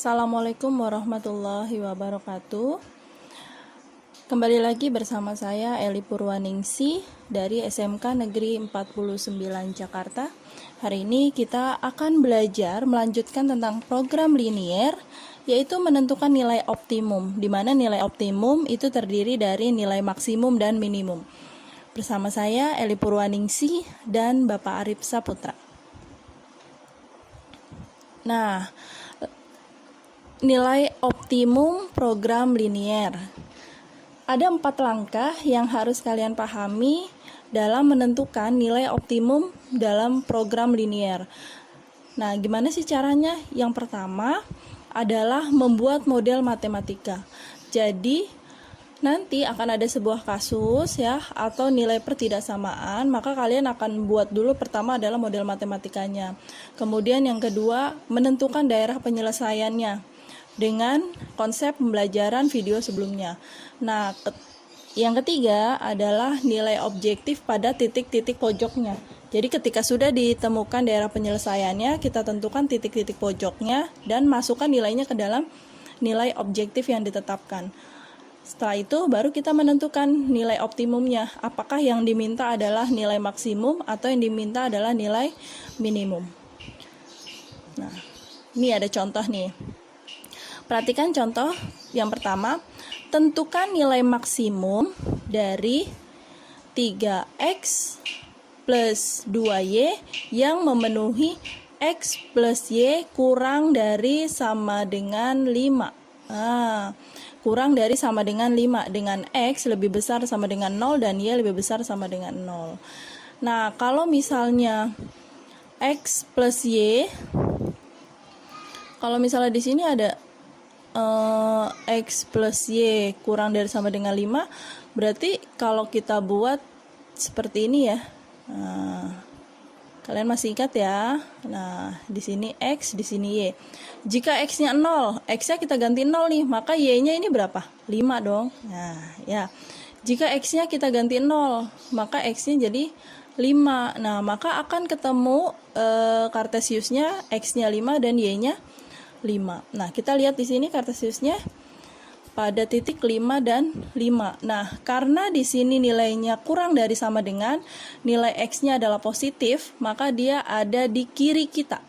Assalamualaikum warahmatullahi wabarakatuh. Kembali lagi bersama saya Eli Purwaningsi dari SMK Negeri 49 Jakarta. Hari ini kita akan belajar melanjutkan tentang program linier, yaitu menentukan nilai optimum, di mana nilai optimum itu terdiri dari nilai maksimum dan minimum. Bersama saya Eli Purwaningsi dan Bapak Arif Saputra. Nah, nilai optimum program linier. Ada 4 langkah yang harus kalian pahami dalam menentukan nilai optimum dalam program linier. Nah, gimana sih caranya? Yang pertama adalah membuat model matematika. Jadi, nanti akan ada sebuah kasus ya atau nilai pertidaksamaan, maka kalian akan buat dulu pertama adalah model matematikanya. Kemudian yang kedua, menentukan daerah penyelesaiannya dengan konsep pembelajaran video sebelumnya. Nah, yang ketiga adalah nilai objektif pada titik-titik pojoknya. Jadi ketika sudah ditemukan daerah penyelesaiannya, kita tentukan titik-titik pojoknya dan masukkan nilainya ke dalam nilai objektif yang ditetapkan. Setelah itu baru kita menentukan nilai optimumnya. Apakah yang diminta adalah nilai maksimum atau yang diminta adalah nilai minimum. Nah, ini ada contoh nih. Perhatikan contoh yang pertama, tentukan nilai maksimum dari 3x plus 2y yang memenuhi x plus y kurang dari sama dengan 5. Kurang dari sama dengan 5, dengan x lebih besar sama dengan 0 dan y lebih besar sama dengan 0. Nah, kalau misalnya x plus y, kalau misalnya di sini ada x plus y kurang dari sama dengan 5, berarti kalau kita buat seperti ini ya. Kalian masih ingat ya? Nah, di sini x, di sini y. Jika x-nya 0, x-nya kita ganti 0 nih, maka y-nya ini berapa? 5 dong. Nah, ya. Jika x-nya kita ganti 0, maka x-nya jadi 5. Nah, maka akan ketemu Kartesiusnya x-nya 5 dan y-nya 5. Nah, kita lihat di sini Kartesiusnya pada titik 5 dan 5. Nah, karena di sini nilainya kurang dari sama dengan, nilai x-nya adalah positif, maka dia ada di kiri kita.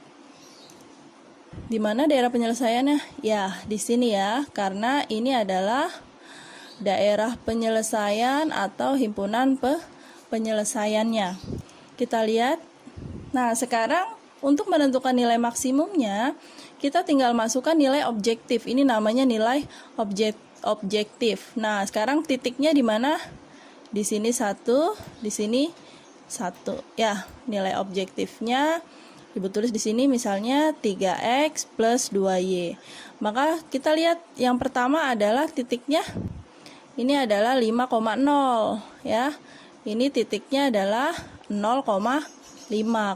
Di mana daerah penyelesaiannya? Ya, di sini ya, karena ini adalah daerah penyelesaian atau himpunan penyelesaiannya. Kita lihat. Nah, sekarang untuk menentukan nilai maksimumnya, kita tinggal masukkan nilai objektif. Ini namanya nilai objektif. Nah, sekarang titiknya di mana? Di sini 1, di sini 1. Ya, nilai objektifnya Ibu tulis di sini misalnya 3x plus 2y. Maka kita lihat yang pertama adalah titiknya. Ini adalah 5,0 ya. Ini titiknya adalah 0,5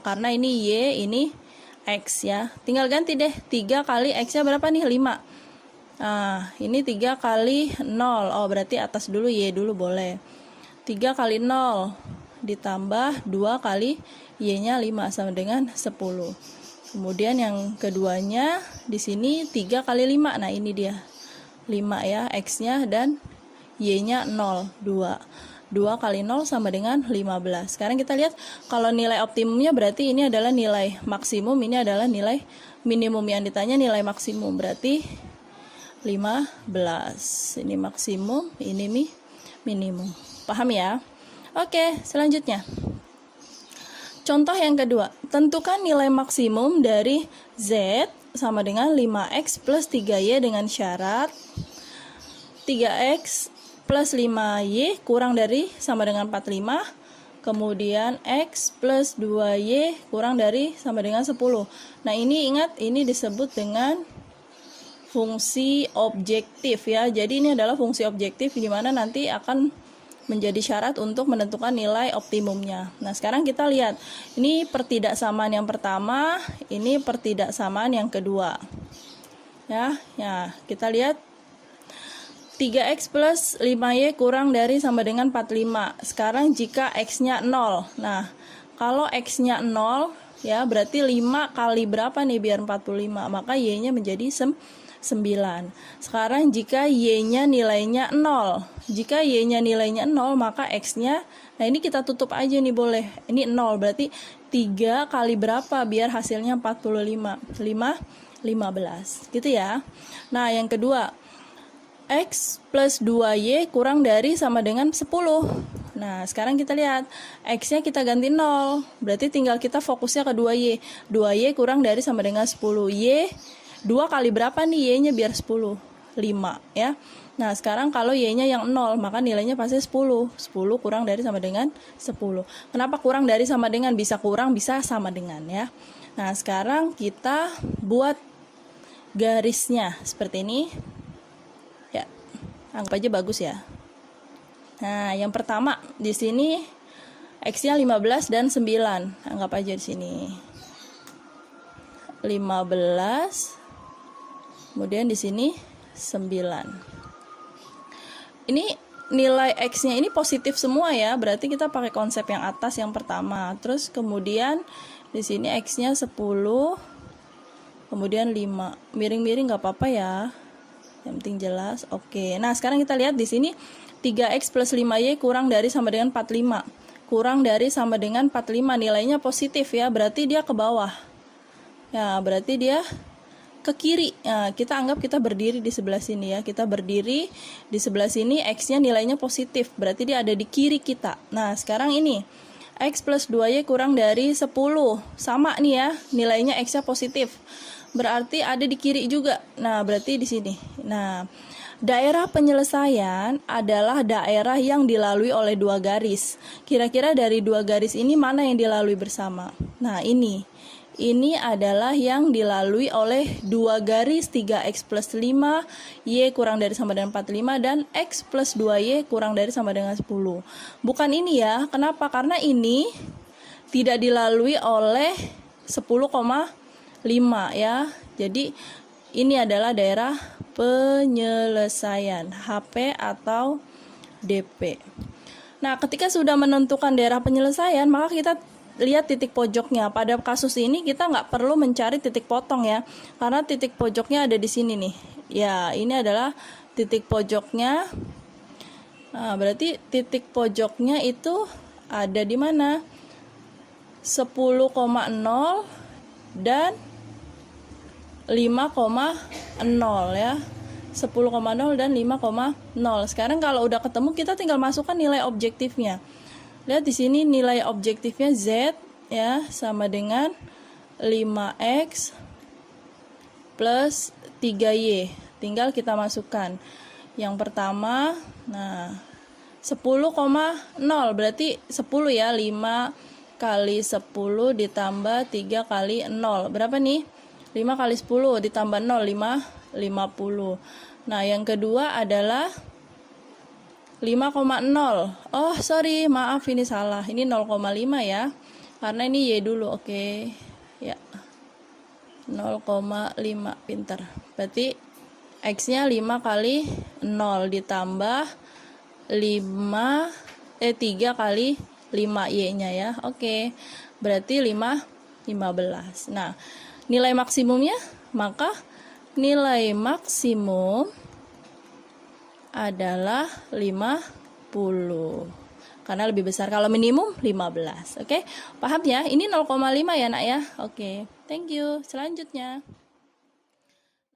karena ini y, ini x ya. Tinggal ganti deh, 3 kali x-nya berapa nih? 5. Nah, ini 3 kali 0. Oh, berarti atas dulu, y dulu boleh. 3 kali 0 ditambah 2 kali y-nya 5 sama dengan 10. Kemudian yang keduanya di sini 3 kali 5. Nah, ini dia. 5 ya, x-nya dan y-nya 0, 2. 2 kali 0 sama dengan 15. Sekarang kita lihat kalau nilai optimumnya berarti ini adalah nilai maksimum, ini adalah nilai minimum. Yang ditanya nilai maksimum berarti 15. Ini maksimum, ini minimum. Paham ya? Oke, selanjutnya. Contoh yang kedua, tentukan nilai maksimum dari z sama dengan 5x plus 3y dengan syarat 3x plus 5y kurang dari sama dengan 45, kemudian x plus 2y kurang dari sama dengan 10. Nah, ini ingat, ini disebut dengan fungsi objektif ya. Jadi ini adalah fungsi objektif di mana nanti akan menjadi syarat untuk menentukan nilai optimumnya. Nah, sekarang kita lihat. Ini pertidaksamaan yang pertama, ini pertidaksamaan yang kedua. Ya, kita lihat 3x plus 5y kurang dari sama dengan 45. Sekarang jika x-nya 0. Nah, kalau x-nya 0, ya, berarti 5 kali berapa nih biar 45? Maka Y-nya menjadi 9. Sekarang jika Y-nya nilainya 0. Jika Y-nya nilainya 0, maka X-nya, nah ini kita tutup aja nih boleh. Ini 0, berarti 3 kali berapa biar hasilnya 45? 15. Gitu ya. Nah, yang kedua, X plus 2Y kurang dari sama dengan 10. Nah, sekarang kita lihat, X-nya kita ganti 0. Berarti tinggal kita fokusnya ke 2Y. 2Y kurang dari sama dengan 10. Y, 2 kali berapa nih Y-nya biar 10? 5 ya. Nah, sekarang kalau Y-nya yang 0, maka nilainya pasti 10. 10 kurang dari sama dengan 10. Kenapa kurang dari sama dengan? Bisa kurang, bisa sama dengan ya. Nah, sekarang kita buat garisnya seperti ini. Anggap aja bagus ya. Nah, yang pertama di sini X-nya 15 dan 9. Anggap aja di sini 15. Kemudian di sini 9. Ini nilai X-nya ini positif semua ya. Berarti kita pakai konsep yang atas yang pertama. Terus kemudian di sini X-nya 10. Kemudian 5. Miring-miring nggak apa-apa ya. Yang penting jelas. Oke. Nah, sekarang kita lihat di sini 3X plus 5Y kurang dari sama dengan 45. Kurang dari sama dengan 45. Nilainya positif ya. Berarti dia ke bawah. Ya, berarti dia ke kiri. Nah, kita anggap kita berdiri di sebelah sini ya. Kita berdiri di sebelah sini, X-nya nilainya positif. Berarti dia ada di kiri kita. Nah, sekarang ini X plus 2Y kurang dari 10. Sama nih ya. Nilainya X-nya positif. Berarti ada di kiri juga. Nah, berarti di sini. Nah, daerah penyelesaian adalah daerah yang dilalui oleh dua garis. Kira-kira dari dua garis ini mana yang dilalui bersama? Nah, ini adalah yang dilalui oleh dua garis 3X plus 5, Y kurang dari sama dengan 45, dan X plus 2Y kurang dari sama dengan 10. Bukan ini ya. Kenapa? Karena ini tidak dilalui oleh 10,5 ya. Jadi ini adalah daerah penyelesaian, HP atau DP. Nah, ketika sudah menentukan daerah penyelesaian, maka kita lihat titik pojoknya. Pada kasus ini kita nggak perlu mencari titik potong ya, karena titik pojoknya ada di sini nih. Ya, ini adalah titik pojoknya. Nah, berarti titik pojoknya itu ada di mana? 10,0 dan 5,0 ya. 10,0 dan 5,0. Sekarang kalau udah ketemu, kita tinggal masukkan nilai objektifnya. Lihat di sini nilai objektifnya Z ya, sama dengan 5X plus 3Y. Tinggal kita masukkan. Yang pertama, nah 10,0 berarti 10 ya. 5 kali 10 ditambah 3 kali 0. Berapa nih? 5 kali 10 ditambah 0, 50. Nah, yang kedua adalah 5,0. Oh, sorry, maaf ini salah. Ini 0,5 ya. Karena ini Y dulu, oke. Ya. 0,5, pintar. Berarti X-nya 5 kali 0 ditambah 3 kali 5 Y-nya ya. Oke. Berarti 15. Nah, nilai maksimumnya, maka nilai maksimum adalah 50. Karena lebih besar. Kalau minimum 15. Oke? Paham ya? Ini 0,5 ya, Nak ya. Oke. Thank you. Selanjutnya.